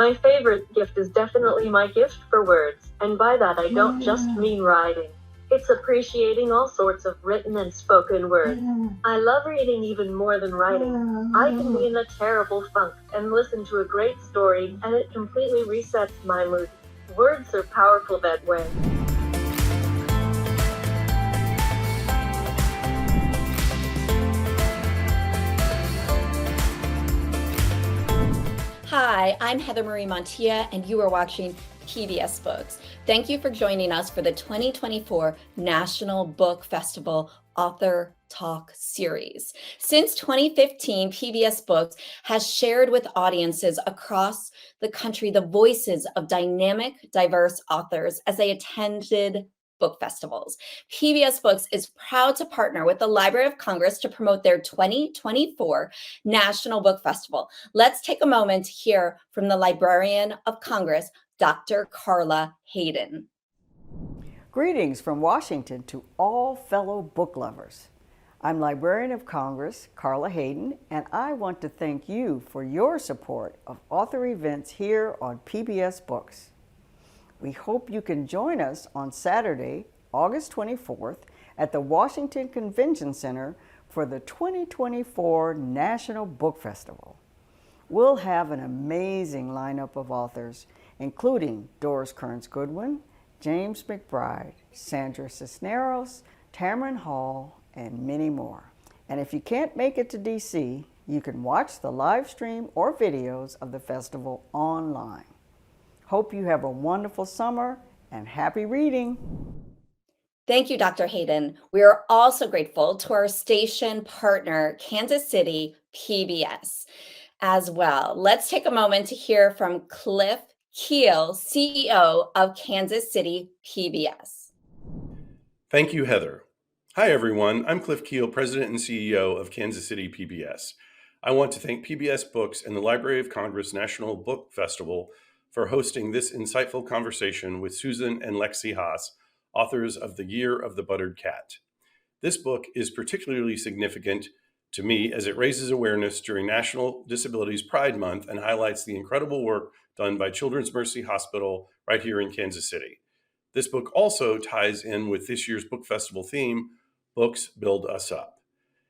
My favorite gift is definitely my gift for words, and by that I don't just mean writing. It's appreciating all sorts of written and spoken words. I love reading even more than writing. I can be in a terrible funk and listen to a great story, and it completely resets my mood. Words are powerful that way. Hi, I'm Heather Marie Montilla, and you are watching PBS Books. Thank you for joining us for the 2024 National Book Festival Author Talk Series. Since 2015, PBS Books has shared with audiences across the country the voices of dynamic, diverse authors as they attended book festivals. PBS Books is proud to partner with the Library of Congress to promote their 2024 National Book Festival. Let's take a moment to hear from the Librarian of Congress, Dr. Carla Hayden. Greetings from Washington to all fellow book lovers. I'm Librarian of Congress, Carla Hayden, and I want to thank you for your support of author events here on PBS Books. We hope you can join us on Saturday, August 24th at the Washington Convention Center for the 2024 National Book Festival. We'll have an amazing lineup of authors, including Doris Kearns Goodwin, James McBride, Sandra Cisneros, Tamron Hall, and many more. And if you can't make it to DC, you can watch the live stream or videos of the festival online. Hope you have a wonderful summer and happy reading. Thank you, Dr. Hayden. We are also grateful to our station partner, Kansas City PBS, as well. Let's take a moment to hear from Cliff Keel, CEO of Kansas City PBS. Thank you, Heather. Hi, everyone. I'm Cliff Keel, President and CEO of Kansas City PBS. I want to thank PBS Books and the Library of Congress National Book Festival for hosting this insightful conversation with Susan and Lexi Haas, authors of The Year of the Buttered Cat. This book is particularly significant to me as it raises awareness during National Disabilities Pride Month and highlights the incredible work done by Children's Mercy Hospital right here in Kansas City. This book also ties in with this year's book festival theme, Books Build Us Up.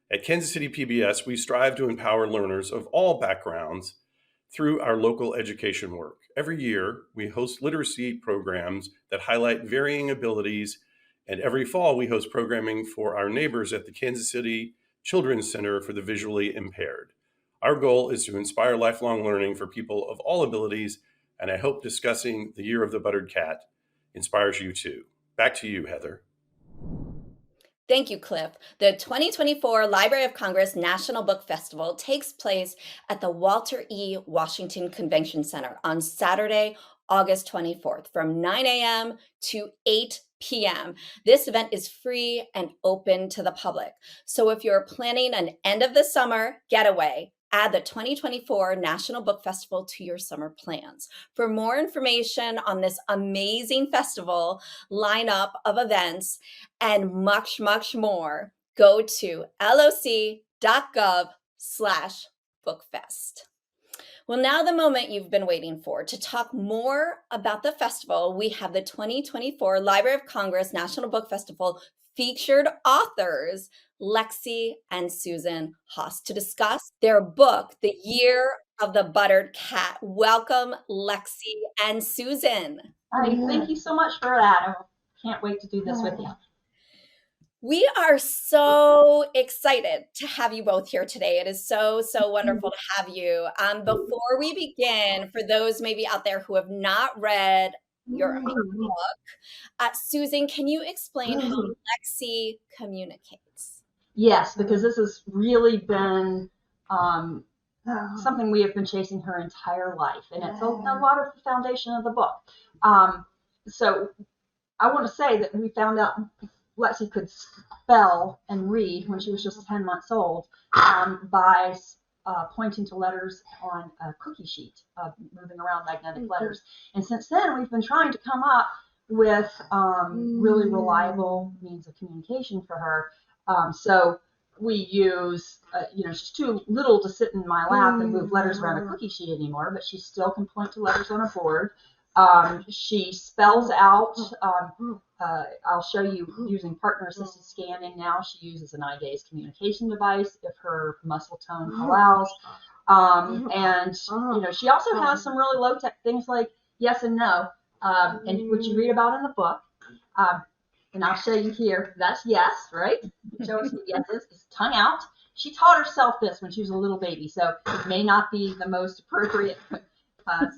At Kansas City PBS, we strive to empower learners of all backgrounds through our local education work. Every year, we host literacy programs that highlight varying abilities, and every fall, we host programming for our neighbors at the Kansas City Children's Center for the Visually Impaired. Our goal is to inspire lifelong learning for people of all abilities, and I hope discussing The Year of the Buttered Cat inspires you too. Back to you, Heather. Thank you, Cliff. The 2024 Library of Congress National Book Festival takes place at the Walter E. Washington Convention Center on Saturday, August 24th from 9 a.m. to 8 p.m. This event is free and open to the public. So if you're planning an end of the summer getaway, add the 2024 National Book Festival to your summer plans. For more information on this amazing festival, lineup of events, and much, much more, go to loc.gov/bookfest. Well, now the moment you've been waiting for. To talk more about the festival, we have the 2024 Library of Congress National Book Festival featured authors, Lexi and Susan Haas, to discuss their book, The Year of the Buttered Cat. Welcome, Lexi and Susan. Hi, thank you so much for that. I can't wait to do this with you. We are so excited to have you both here today. It is so wonderful to have you. Before we begin, for those maybe out there who have not read your amazing book, Susan, can you explain how Lexi communicates? Yes, because this has really been something we have been chasing her entire life, and it's a lot of the foundation of the book. So I want to say that we found out Lexi could spell and read when she was just 10 months old by pointing to letters on a cookie sheet, moving around magnetic letters. And since then, we've been trying to come up with really reliable means of communication for her. So we use, she's too little to sit in my lap and move letters around a cookie sheet anymore, but she still can point to letters on a board. She spells out, I'll show you using partner-assisted scanning now. She uses an eye-gaze communication device if her muscle tone allows. And, she also has some really low-tech things like yes and no, and which you read about in the book. And I'll show you here. That's yes, right? Show us what yes is. It's tongue out. She taught herself this when she was a little baby, so it may not be the most appropriate,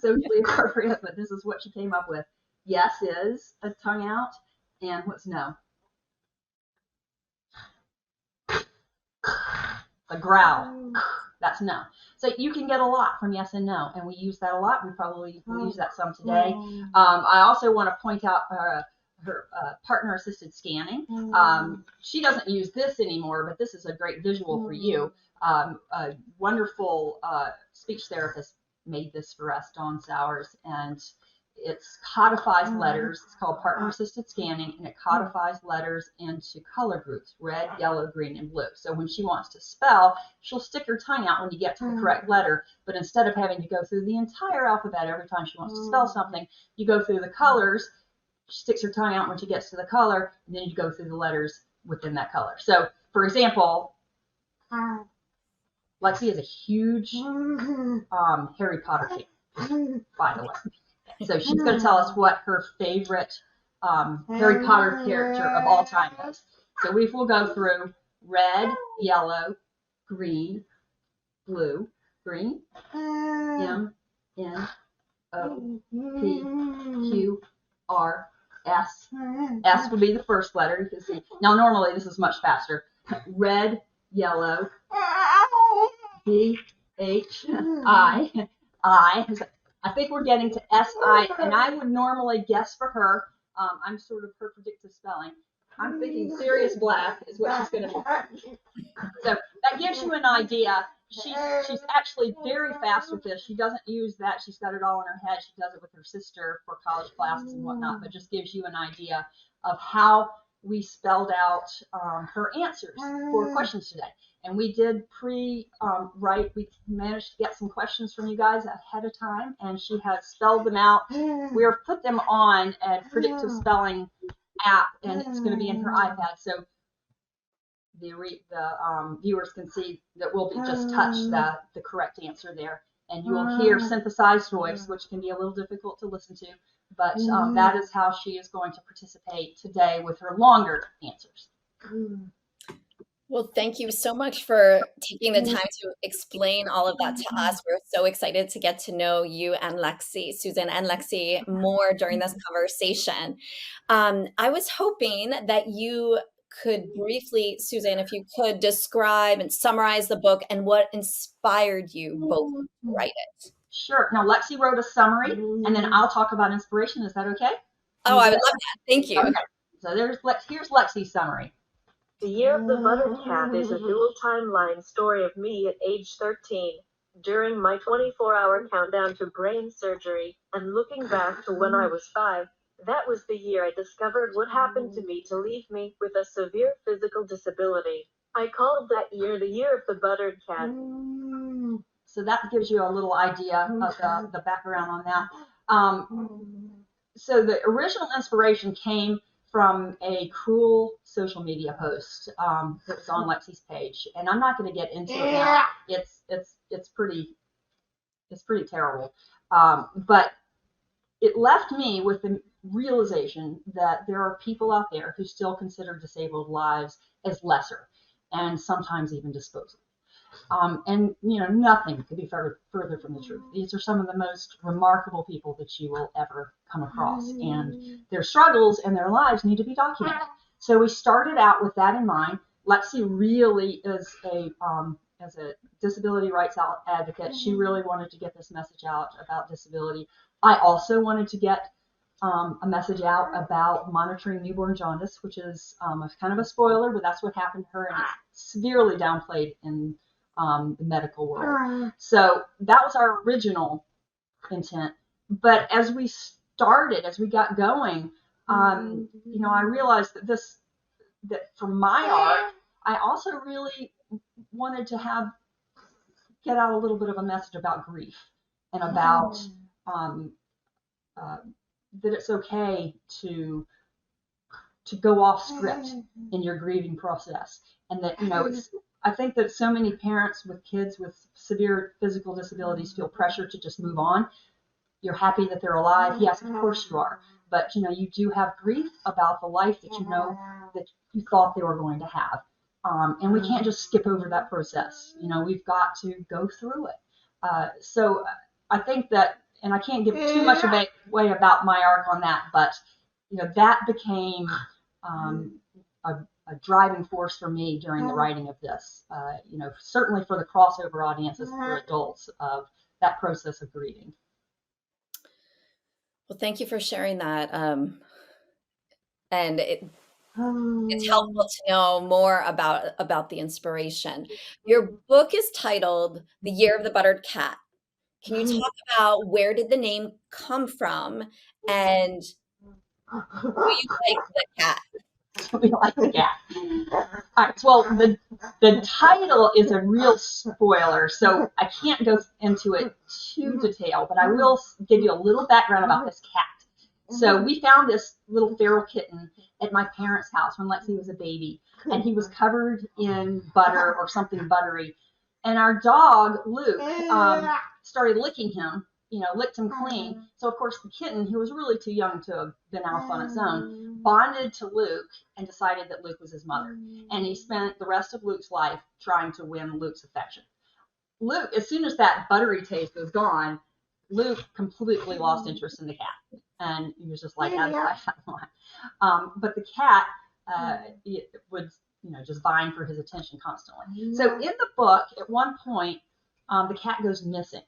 socially appropriate, but this is what she came up with. Yes is a tongue out, and what's no? A growl. That's no. So you can get a lot from yes and no, and we use that a lot. We probably will use that some today. I also want to point out her partner-assisted scanning. She doesn't use this anymore, but this is a great visual for you. A wonderful speech therapist made this for us, Dawn Sowers, and it codifies letters. It's called partner-assisted scanning, and it codifies letters into color groups: red, yellow, green, and blue. So when she wants to spell, she'll stick her tongue out when you get to the correct letter, but instead of having to go through the entire alphabet every time she wants to spell something, you go through the colors. She sticks her tongue out when she gets to the color, and then you go through the letters within that color. So, for example, Lexi is a huge Harry Potter fan, by the way. So she's going to tell us what her favorite Harry Potter character of all time is. So we will go through red, yellow, green, blue, green, M, N, O, P, Q, R, S. S would be the first letter. You can see. Now, normally this is much faster. Red, yellow, B, H, I. I think we're getting to S, I, and I would normally guess for her. I'm sort of her predictive spelling. I'm thinking Sirius Black is what she's going to do. So that gives you an idea. She's actually very fast with this. She doesn't use that. She's got it all in her head. She does it with her sister for college classes and whatnot, but just gives you an idea of how we spelled out her answers for questions today. And we did write. We managed to get some questions from you guys ahead of time, and she has spelled them out. We have put them on a predictive spelling app, and it's going to be in her iPad. So the viewers can see that we'll just touch the correct answer there, and you will hear synthesized voice, which can be a little difficult to listen to, but that is how she is going to participate today with her longer answers. Well, thank you so much for taking the time to explain all of that to us. We're so excited to get to know you and Lexi, Susan and Lexi, more during this conversation. I was hoping that you could briefly, Susan, if you could describe and summarize the book and what inspired you both to write it. Sure. Now, Lexi wrote a summary, and then I'll talk about inspiration. Is that okay? Oh, I would love that. Thank you. Okay. So here's Lexi's summary. The Year of the Buttered Cat is a dual timeline story of me at age 13, during my 24-hour countdown to brain surgery, and looking back to when I was 5. That was the year I discovered what happened to me to leave me with a severe physical disability. I called that year the Year of the Buttered Cat. So that gives you a little idea of the background on that. So the original inspiration came from a cruel social media post that was on Lexi's page, and I'm not going to get into it now. It's pretty terrible, but it left me with the realization that there are people out there who still consider disabled lives as lesser, and sometimes even disposable. And nothing could be further from the truth. These are some of the most remarkable people that you will ever come across, and their struggles and their lives need to be documented. So we started out with that in mind. Lexi really is as a disability rights advocate, she really wanted to get this message out about disability. I also wanted to get a message out about monitoring newborn jaundice, which is kind of a spoiler, but that's what happened to her, and it's severely downplayed in the medical world. So that was our original intent. But as we got going, I realized that for my art, I also really wanted to get out a little bit of a message about grief and about that it's okay to go off script in your grieving process, and that I think that so many parents with kids with severe physical disabilities feel pressure to just move on. You're happy that they're alive. Yes, of course you are. But you do have grief about the life that that you thought they were going to have. And we can't just skip over that process. We've got to go through it. So I think that, and I can't give too much away about my arc on that, but that became a driving force for me during the writing of this. Certainly for the crossover audiences for adults of that process of grieving. Well, thank you for sharing that. And it's helpful to know more about the inspiration. Your book is titled The Year of the Buttered Cat. Can you talk about where did the name come from, and do you like the cat? We like the cat. All right. Well, the title is a real spoiler, so I can't go into it too detailed, but I will give you a little background about this cat. So we found this little feral kitten at my parents' house when Lexi was a baby, and he was covered in butter or something buttery. And our dog, Luke, started licking him, licked him clean. So, of course, the kitten, who was really too young to have been off on its own, bonded to Luke and decided that Luke was his mother. And he spent the rest of Luke's life trying to win Luke's affection. Luke, as soon as that buttery taste was gone, Luke completely lost interest in the cat. And he was just like, out of sight. But the cat would, just vying for his attention constantly. So in the book, at one point, the cat goes missing.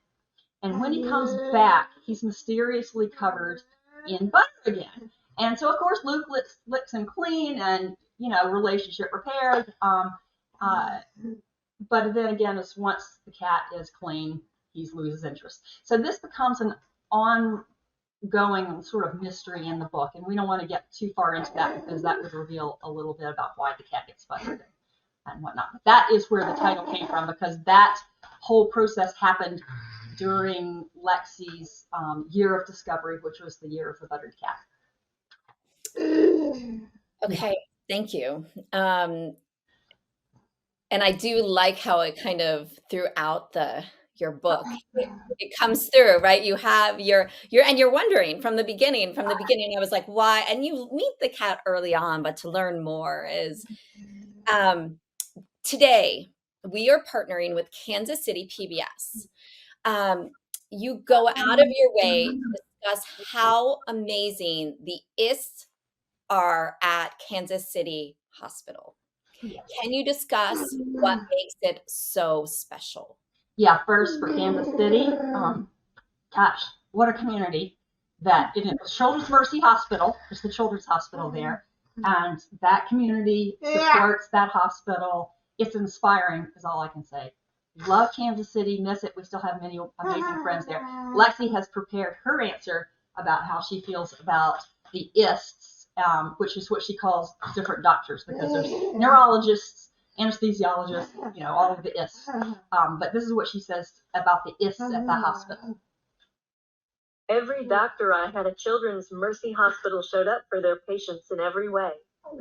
And when he comes back, he's mysteriously covered in butter again. And so, of course, Luke licks him clean and, relationship repaired. But then again, once the cat is clean, he loses interest. So this becomes an ongoing sort of mystery in the book. And we don't want to get too far into that because that would reveal a little bit about why the cat gets buttered and whatnot. But that is where the title came from, because that whole process happened during Lexi's year of discovery, which was the year of the buttered cat. Okay, thank you. And I do like how it kind of throughout your book, it comes through, right? You have you're wondering from the beginning, I was like, why? And you meet the cat early on, but to learn more is, today we are partnering with Kansas City PBS. You go out of your way to discuss how amazing the ISTs are at Kansas City Hospital. Can you discuss what makes it so special? Yeah, first for Kansas City, gosh, what a community that it is. Children's Mercy Hospital, there's the Children's Hospital there, and that community supports that hospital. It's inspiring, is all I can say. Love Kansas City, miss it. We still have many amazing friends there. Lexi has prepared her answer about how she feels about the ISTs, which is what she calls different doctors, because there's neurologists, anesthesiologists, all of the ISTs. But this is what she says about the ISTs at the hospital. Every doctor I had at Children's Mercy Hospital showed up for their patients in every way.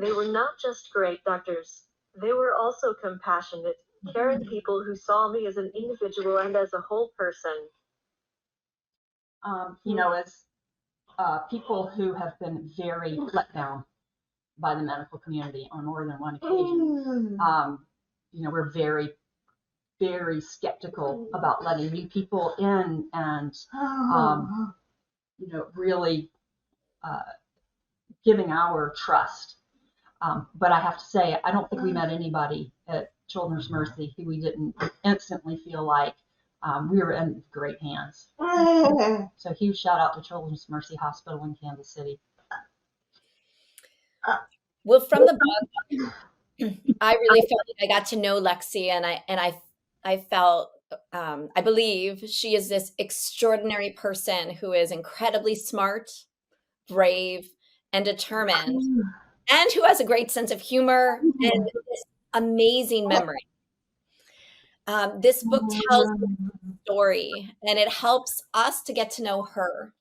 They were not just great doctors. They were also compassionate, caring people who saw me as an individual and as a whole person. As people who have been very let down by the medical community on more than one occasion, we're very, very skeptical about letting new people in and, really giving our trust. But I have to say, I don't think we met anybody at Children's Mercy who we didn't instantly feel like we were in great hands. So huge shout out to Children's Mercy Hospital in Kansas City. Well, from the book, I really felt like I got to know Lexi, and I felt, I believe she is this extraordinary person who is incredibly smart, brave, and determined, and who has a great sense of humor and this amazing memory. This book tells the story, and it helps us to get to know her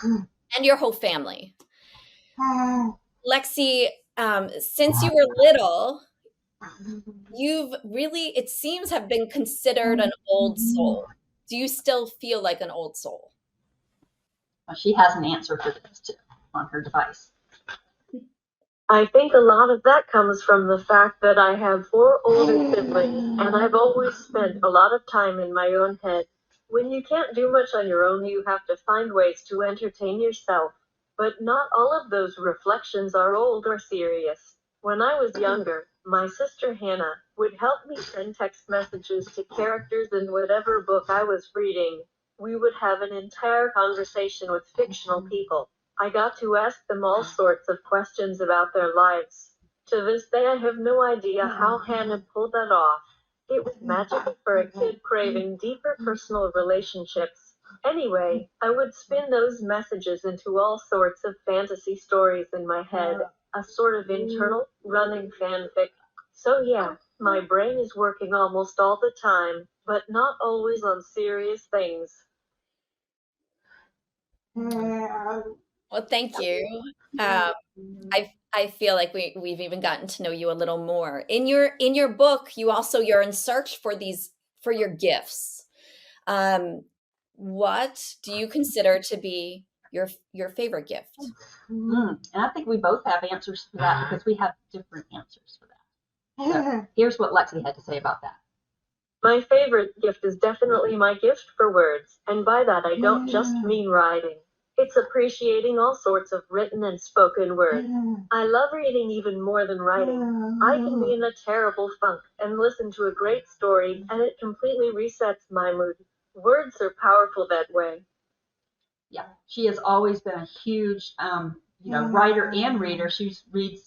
and your whole family. Lexi, since you were little, you've really, it seems, have been considered an old soul. Do you still feel like an old soul? Well, she has an answer for this too on her device. I think a lot of that comes from the fact that I have 4 older siblings, and I've always spent a lot of time in my own head. When you can't do much on your own, you have to find ways to entertain yourself. But not all of those reflections are old or serious. When I was younger, my sister Hannah would help me send text messages to characters in whatever book I was reading. We would have an entire conversation with fictional people. I got to ask them all sorts of questions about their lives. To this day, I have no idea how Hannah pulled that off. It was magic for a kid craving deeper personal relationships. Anyway, I would spin those messages into all sorts of fantasy stories in my head, a sort of internal, running fanfic. So yeah, my brain is working almost all the time, but not always on serious things. Well, thank you. I feel like we've even gotten to know you a little more. In your book, you're in search for your gifts. What do you consider to be your favorite gift? And I think we both have answers for that because we have different answers for that. So here's what Lexi had to say about that. My favorite gift is definitely my gift for words, and by that I don't just mean writing. It's appreciating all sorts of written and spoken words. I love reading even more than writing. I can be in a terrible funk and listen to a great story, and it completely resets my mood. Words are powerful that way. Yeah, she has always been a huge, writer and reader. She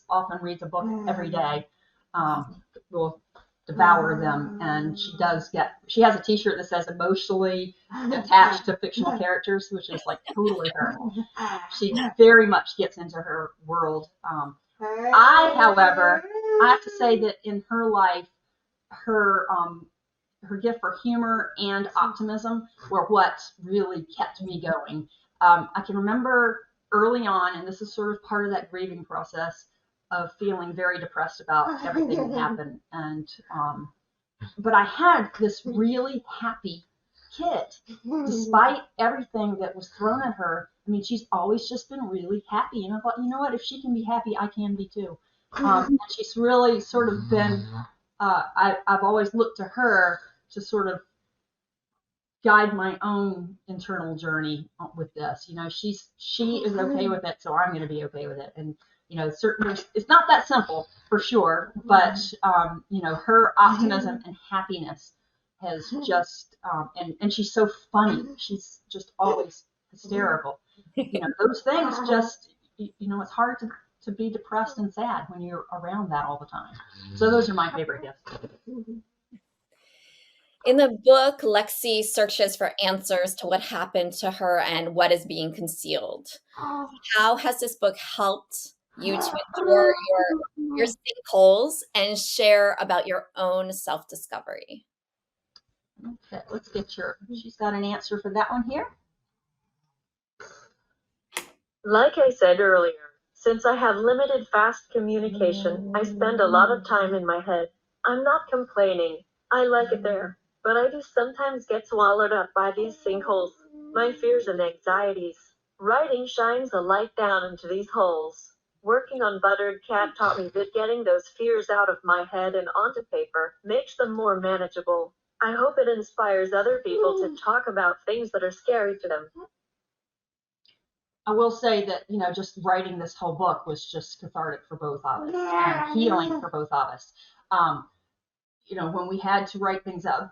often reads a book every day. Will devour them, and she has a T-shirt that says "emotionally attached to fictional characters," which is like totally her. She very much gets into her world. However, I have to say that in her life, her gift for humor and optimism were what really kept me going. I can remember early on, and this is sort of part of that grieving process of feeling very depressed about everything that happened. And but I had this really happy kid, despite everything that was thrown at her. I mean, she's always just been really happy, and I thought, you know what? If she can be happy, I can be too. And she's really sort of been. I've always looked to her to sort of guide my own internal journey with this. She is okay with it, so I'm going to be okay with it. And certainly it's not that simple for sure, but her optimism and happiness has just and she's so funny. She's just always hysterical. Those things just it's hard to be depressed and sad when you're around that all the time. So those are my favorite gifts. In the book, Lexi searches for answers to what happened to her and what is being concealed. How has this book helped you to endure your sinkholes and share about your own self-discovery? Okay, let's get she's got an answer for that one here. Like I said earlier, since I have limited fast communication, I spend a lot of time in my head. I'm not complaining. I like it there. But I do sometimes get swallowed up by these sinkholes, my fears and anxieties. Writing shines a light down into these holes. Working on Buttered Cat taught me that getting those fears out of my head and onto paper makes them more manageable. I hope it inspires other people to talk about things that are scary to them. I will say that, just writing this whole book was just cathartic for both of us and healing for both of us. When we had to write things out,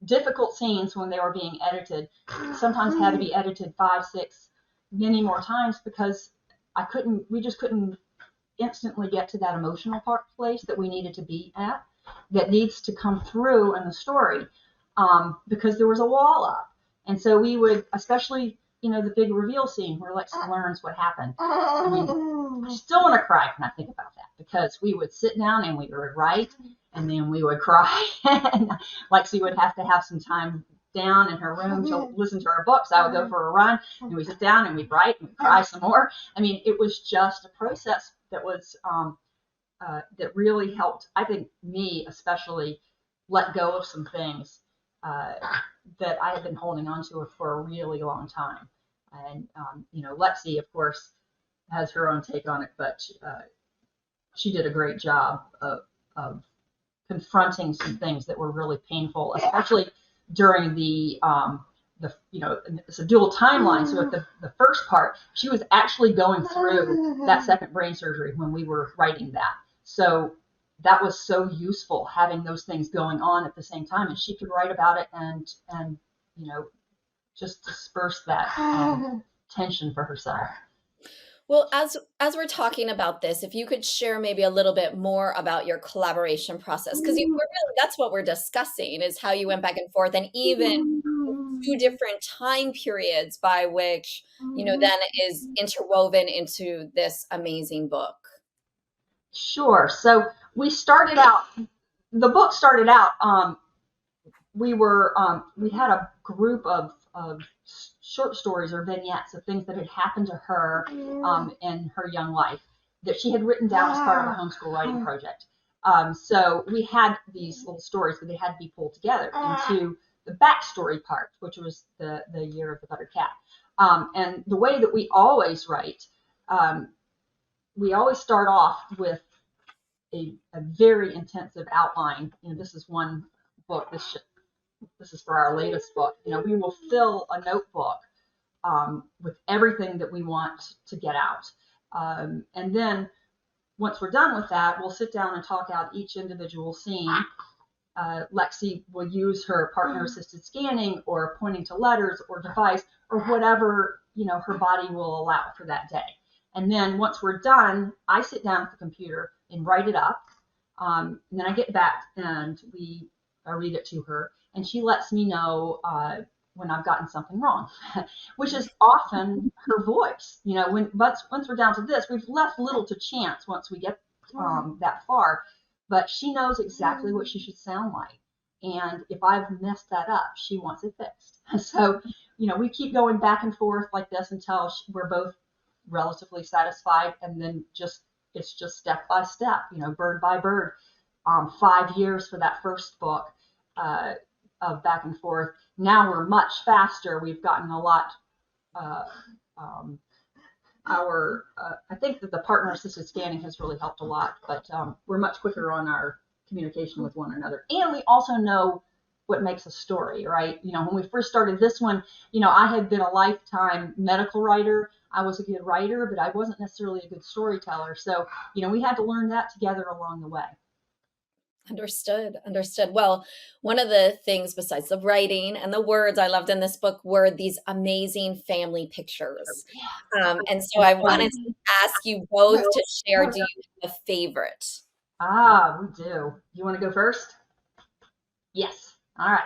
difficult scenes when they were being edited, sometimes had to be edited 5, 6, many more times because we just couldn't instantly get to that emotional place that we needed to be at, that needs to come through in the story, because there was a wall up. And so we would, especially, the big reveal scene where Lexi learns what happened. I mean, I still want to cry when I think about that, because we would sit down and we would write, and then we would cry. And Lexi would have to have some time down in her room to listen to our books. I would go for a run, and we'd sit down and we'd write and we'd cry some more. I mean, it was just a process that was that really helped, I think, me especially let go of some things that I had been holding on to for a really long time. And Lexi, of course, has her own take on it, but she did a great job of confronting some things that were really painful, especially during it's a dual timeline. So at the first part, she was actually going through that second brain surgery when we were writing that. So that was so useful, having those things going on at the same time, and she could write about it and just disperse that tension for herself. Well, as we're talking about this, if you could share maybe a little bit more about your collaboration process, because that's what we're discussing, is how you went back and forth, and even 2 different time periods by which, then is interwoven into this amazing book. Sure. So the book started out, we had a group of short stories or vignettes of things that had happened to her in her young life that she had written down as part of a homeschool writing project. So we had these little stories, but they had to be pulled together into the backstory part, which was the Year of the Buttered Cat. And the way that we always write, we always start off with a very intensive outline. This is one book. This is for our latest book. We will fill a notebook with everything that we want to get out. And then once we're done with that, we'll sit down and talk out each individual scene. Lexi will use her partner-assisted scanning or pointing to letters or device or whatever her body will allow for that day. And then once we're done, I sit down at the computer and write it up. And then I get back and I read it to her, and she lets me know when I've gotten something wrong, which is often her voice. Once we're down to this, we've left little to chance once we get that far, but she knows exactly what she should sound like. And if I've messed that up, she wants it fixed. So, we keep going back and forth like this until we're both relatively satisfied, and then it's just step by step, bird by bird. 5 years for that first book of back and forth. Now we're much faster. We've gotten a lot. I think that the partner-assisted scanning has really helped a lot, but we're much quicker on our communication with one another. And we also know what makes a story, right? When we first started this one, I had been a lifetime medical writer. I was a good writer, but I wasn't necessarily a good storyteller. So, we had to learn that together along the way. Understood. Well, one of the things besides the writing and the words I loved in this book were these amazing family pictures. And so I wanted to ask you both to share, do you have a favorite? We do. You want to go first? Yes. All right.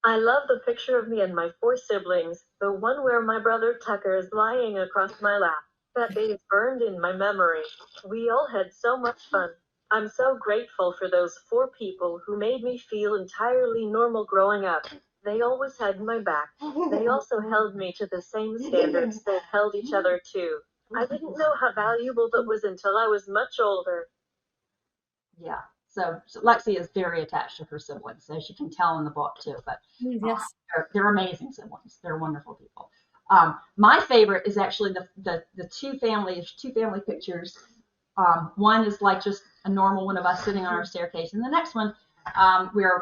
I love the picture of me and my 4 siblings, the one where my brother Tucker is lying across my lap. That day is burned in my memory. We all had so much fun. I'm so grateful for those 4 people who made me feel entirely normal growing up. They always had my back. They also held me to the same standards they held each other to. I didn't know how valuable that was until I was much older. Yeah. So Lexi is very attached to her siblings, as you can tell in the book too. But Yes. they're amazing siblings. They're wonderful people. My favorite is actually the 2 family pictures. One is like just a normal one of us sitting on our staircase, and the next one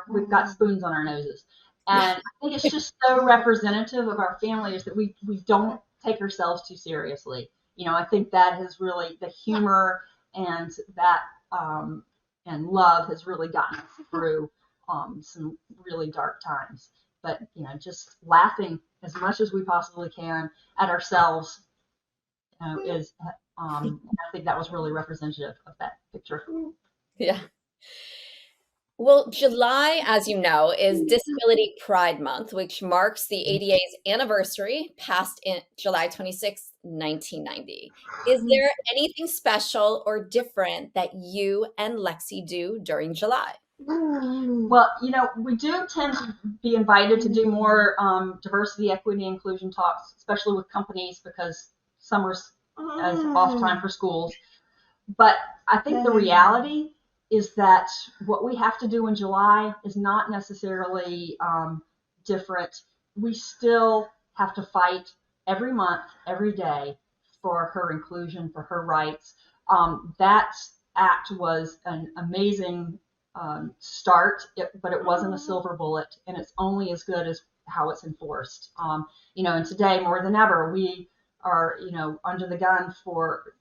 we've got spoons on our noses. And I think it's just so representative of our family, is that we don't take ourselves too seriously. I think that has really, the humor and that and love has really gotten us through some really dark times. But just laughing as much as we possibly can at ourselves is. I think that was really representative of that picture. Yeah. Well, July, as you know, is Disability Pride Month, which marks the ADA's anniversary, passed in July 26, 1990. Is there anything special or different that you and Lexi do during July? Well, we do tend to be invited to do more diversity, equity, inclusion talks, especially with companies because summer's is off time for schools. But I think the reality is that what we have to do in July is not necessarily different. We still have to fight every month, every day for her inclusion, for her rights. That act was an amazing start, but it wasn't a silver bullet, and it's only as good as how it's enforced. And today more than ever, we are, under the gun for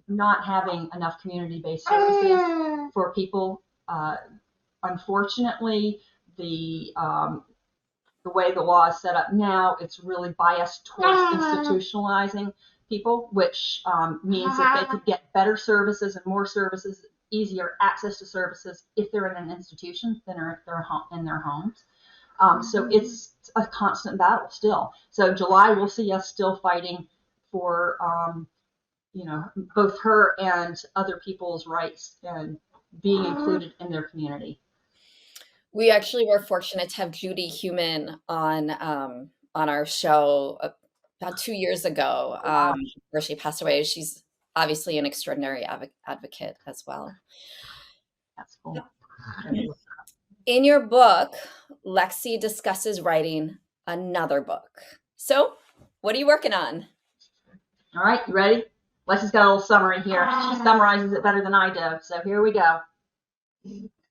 not having enough community-based services for people. Unfortunately, the way the law is set up now, it's really biased towards institutionalizing people, which means that they could get better services and more services, easier access to services if they're in an institution than if they're in their homes. So it's a constant battle still. So July, we'll see us still fighting for both her and other people's rights and being included in their community. We actually were fortunate to have Judy Heumann on our show about 2 years ago, where she passed away. She's obviously an extraordinary advocate as well. That's cool. In your book, Lexi discusses writing another book. So, what are you working on? All right, you ready? Lexi's got a little summary here. She summarizes it better than I do. So here we go.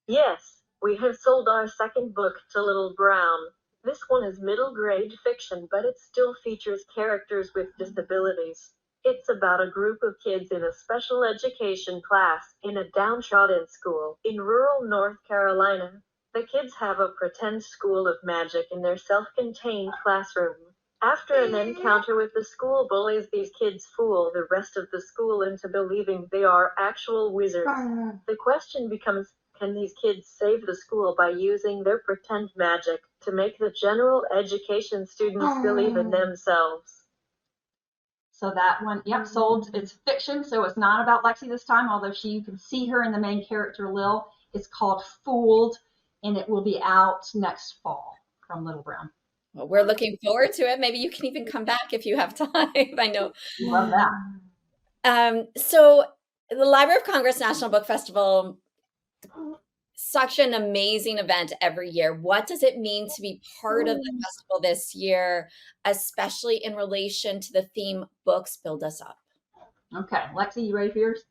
Yes, we have sold our second book to Little Brown. This one is middle grade fiction, but it still features characters with disabilities. It's about a group of kids in a special education class in a downtrodden school in rural North Carolina. The kids have a pretend school of magic in their self-contained classroom. After an encounter with the school bullies, these kids fool the rest of the school into believing they are actual wizards. The question becomes, can these kids save the school by using their pretend magic to make the general education students believe in themselves? So that one, yep, sold. It's fiction, so it's not about Lexi this time, although you can see her in the main character, Lil. It's called Fooled, and it will be out next fall from Little Brown. Well, we're looking forward to it. Maybe you can even come back if you have time. I know. Love that. So the Library of Congress National Book Festival, such an amazing event every year. What does it mean to be part of the festival this year, especially in relation to the theme Books Build Us Up? Okay, Lexi, you ready for yours?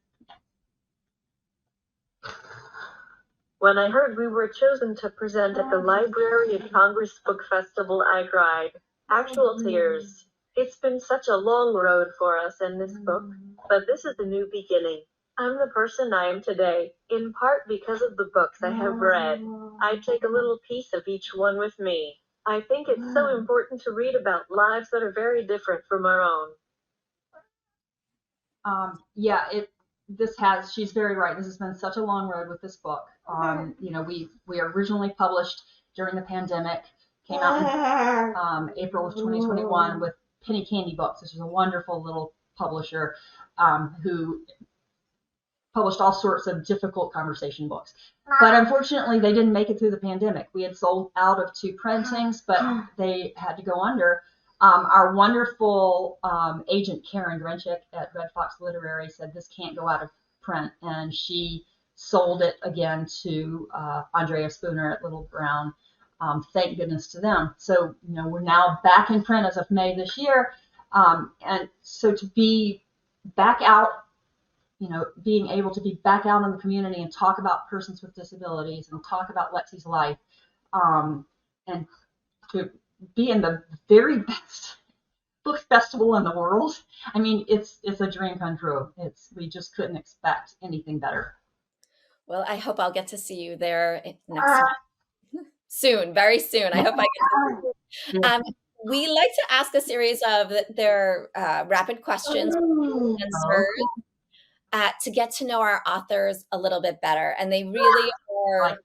When I heard we were chosen to present at the Library of Congress Book Festival, I cried. Actual tears. It's been such a long road for us and this book, but this is a new beginning. I'm the person I am today, in part because of the books I have read. I take a little piece of each one with me. I think it's so important to read about lives that are very different from our own. She's very right. This has been such a long road with this book. We originally published during the pandemic, came out in April of 2021 with Penny Candy Books, which is a wonderful little publisher who published all sorts of difficult conversation books. But unfortunately, they didn't make it through the pandemic. We had sold out of 2 printings, but they had to go under. Our wonderful agent, Karen Grinchick at Red Fox Literary, said this can't go out of print, and she sold it again to Andrea Spooner at Little Brown. Thank goodness to them. So, we're now back in print as of May this year. And so to be back out, being able to be back out in the community and talk about persons with disabilities and talk about Lexi's life, and to be in the very best book festival in the world. I mean, it's a dream come true. We just couldn't expect anything better. Well, I hope I'll get to see you there next soon, very soon. I hope I get to see you. We like to ask a series of their rapid questions and answers to get to know our authors a little bit better. And they really are,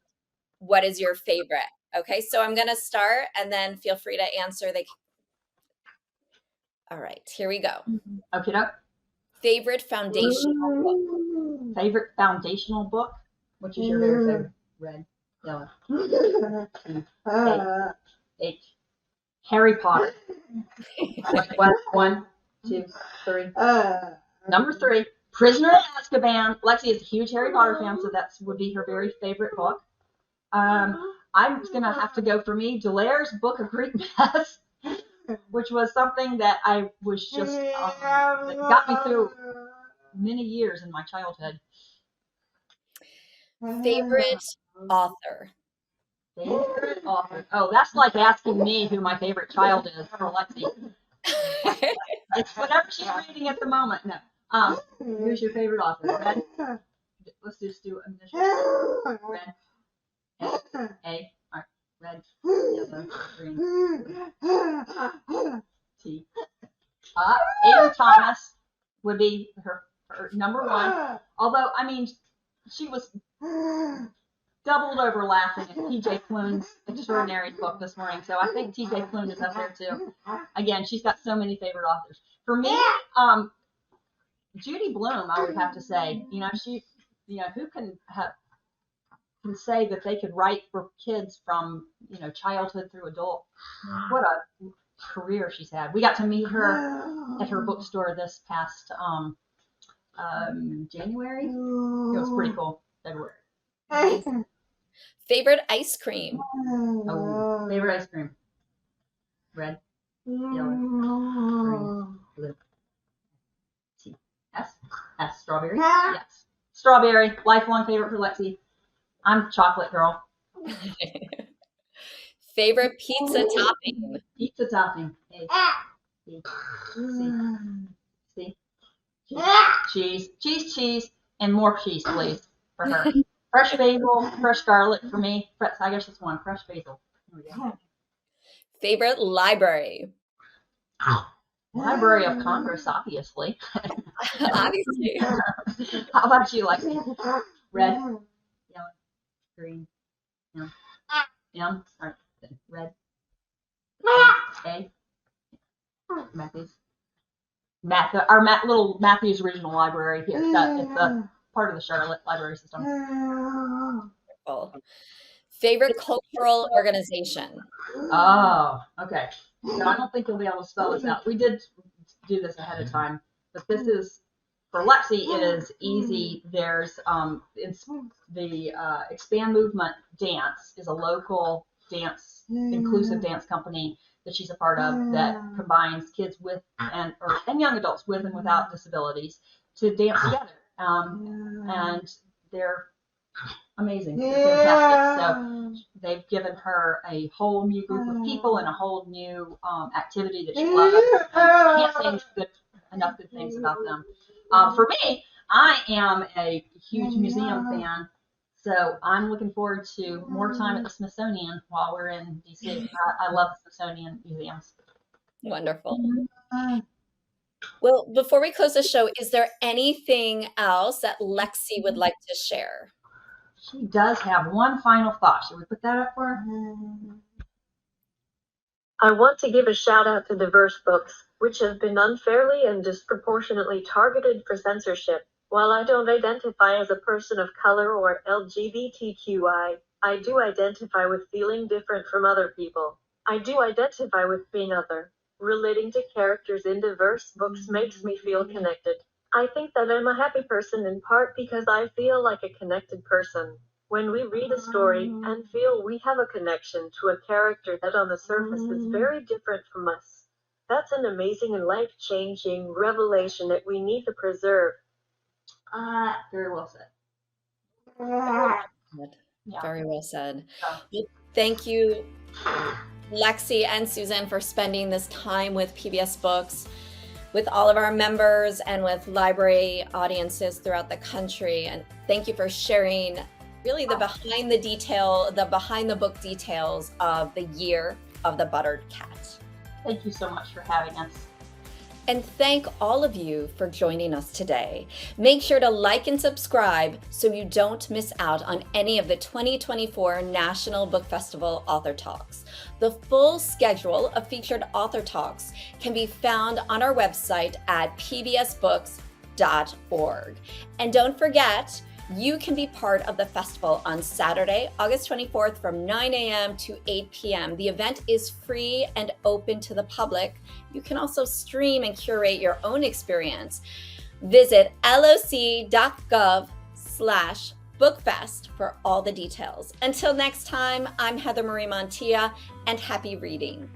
what is your favorite? Okay, so I'm going to start and then feel free to answer. All right, here we go. Okay, doke. Favorite foundational book? Favorite foundational book? Which is your very favorite? Red, yellow. H. Harry Potter. What? 1, 2, 3. Number 3. Prisoner of Azkaban. Lexi is a huge Harry Potter fan, so that would be her very favorite book. I'm gonna have to go for me. Delaire's Book of Greek Myths, which was something that I was just that got me through many years in my childhood. Favorite author? Favorite author? Oh, that's like asking me who my favorite child is for Lexi. It's whatever she's reading at the moment. No. Who's your favorite author? Red? Let's just do initials. Red. A. All right. Red. Yellow. Green. T. Ada Thomas would be her number 1. Although, I mean, she was doubled over laughing at TJ Klune's extraordinary book this morning. So I think TJ Klune is up there too. Again, she's got so many favorite authors. For me, Judy Blume, I would have to say. Who can say that they could write for kids from childhood through adult? What a career she's had. We got to meet her at her bookstore this past January. It was pretty cool. February. Favorite ice cream? Oh, favorite ice cream. Red, yellow, green, blue. T. S. Strawberry. Yes. Strawberry. Lifelong favorite for Lexi. I'm chocolate girl. Favorite pizza topping? Pizza topping. A. B. C. Cheese, and more cheese, please, for her. Fresh basil, fresh garlic for me. I guess it's 1. Fresh basil. Here we go. Favorite library? Library of Congress, obviously. Obviously. How about you, Lexi? Red, yellow, green, M. M. All right, red. A. Matthews. Our little Matthews Regional Library here. It's a part of the Charlotte Library System. Wonderful. Favorite cultural organization? Oh, okay. So I don't think you'll be able to spell this out. We did do this ahead of time, but this is, for Lexi, it is easy. There's it's the Expand Movement Dance is a local dance, inclusive dance company that she's a part of that combines kids with and young adults with and without disabilities to dance together. And they're amazing. They're fantastic. So they've given her a whole new group of people and a whole new activity that she loves. Can't say enough good things about them. For me, I am a huge museum fan, so I'm looking forward to more time at the Smithsonian while we're in DC. I love the Smithsonian museums. Wonderful. Well, before we close the show, is there anything else that Lexi would like to share? She does have one final thought. Should we put that up for her? I want to give a shout out to diverse books, which have been unfairly and disproportionately targeted for censorship. While I don't identify as a person of color or LGBTQI, I do identify with feeling different from other people. I do identify with being other. Relating to characters in diverse books makes me feel connected. I think that I'm a happy person in part because I feel like a connected person. When we read a story and feel we have a connection to a character that on the surface is very different from us, that's an amazing and life-changing revelation that we need to preserve. Very well said. Good. Yeah. Very well said. Well, thank you, Lexi and Susan, for spending this time with PBS Books, with all of our members and with library audiences throughout the country. And thank you for sharing really the behind the book details of the Year of the Buttered Cat. Thank you so much for having us. and thank all of you for joining us today. Make sure to like and subscribe so you don't miss out on any of the 2024 National Book Festival Author Talks. The full schedule of featured author talks can be found on our website at pbsbooks.org. And don't forget, you can be part of the festival on Saturday, August 24th from 9 a.m. to 8 p.m. The event is free and open to the public. You can also stream and curate your own experience. Visit loc.gov/bookfest for all the details. Until next time, I'm Heather Marie Montilla, and happy reading.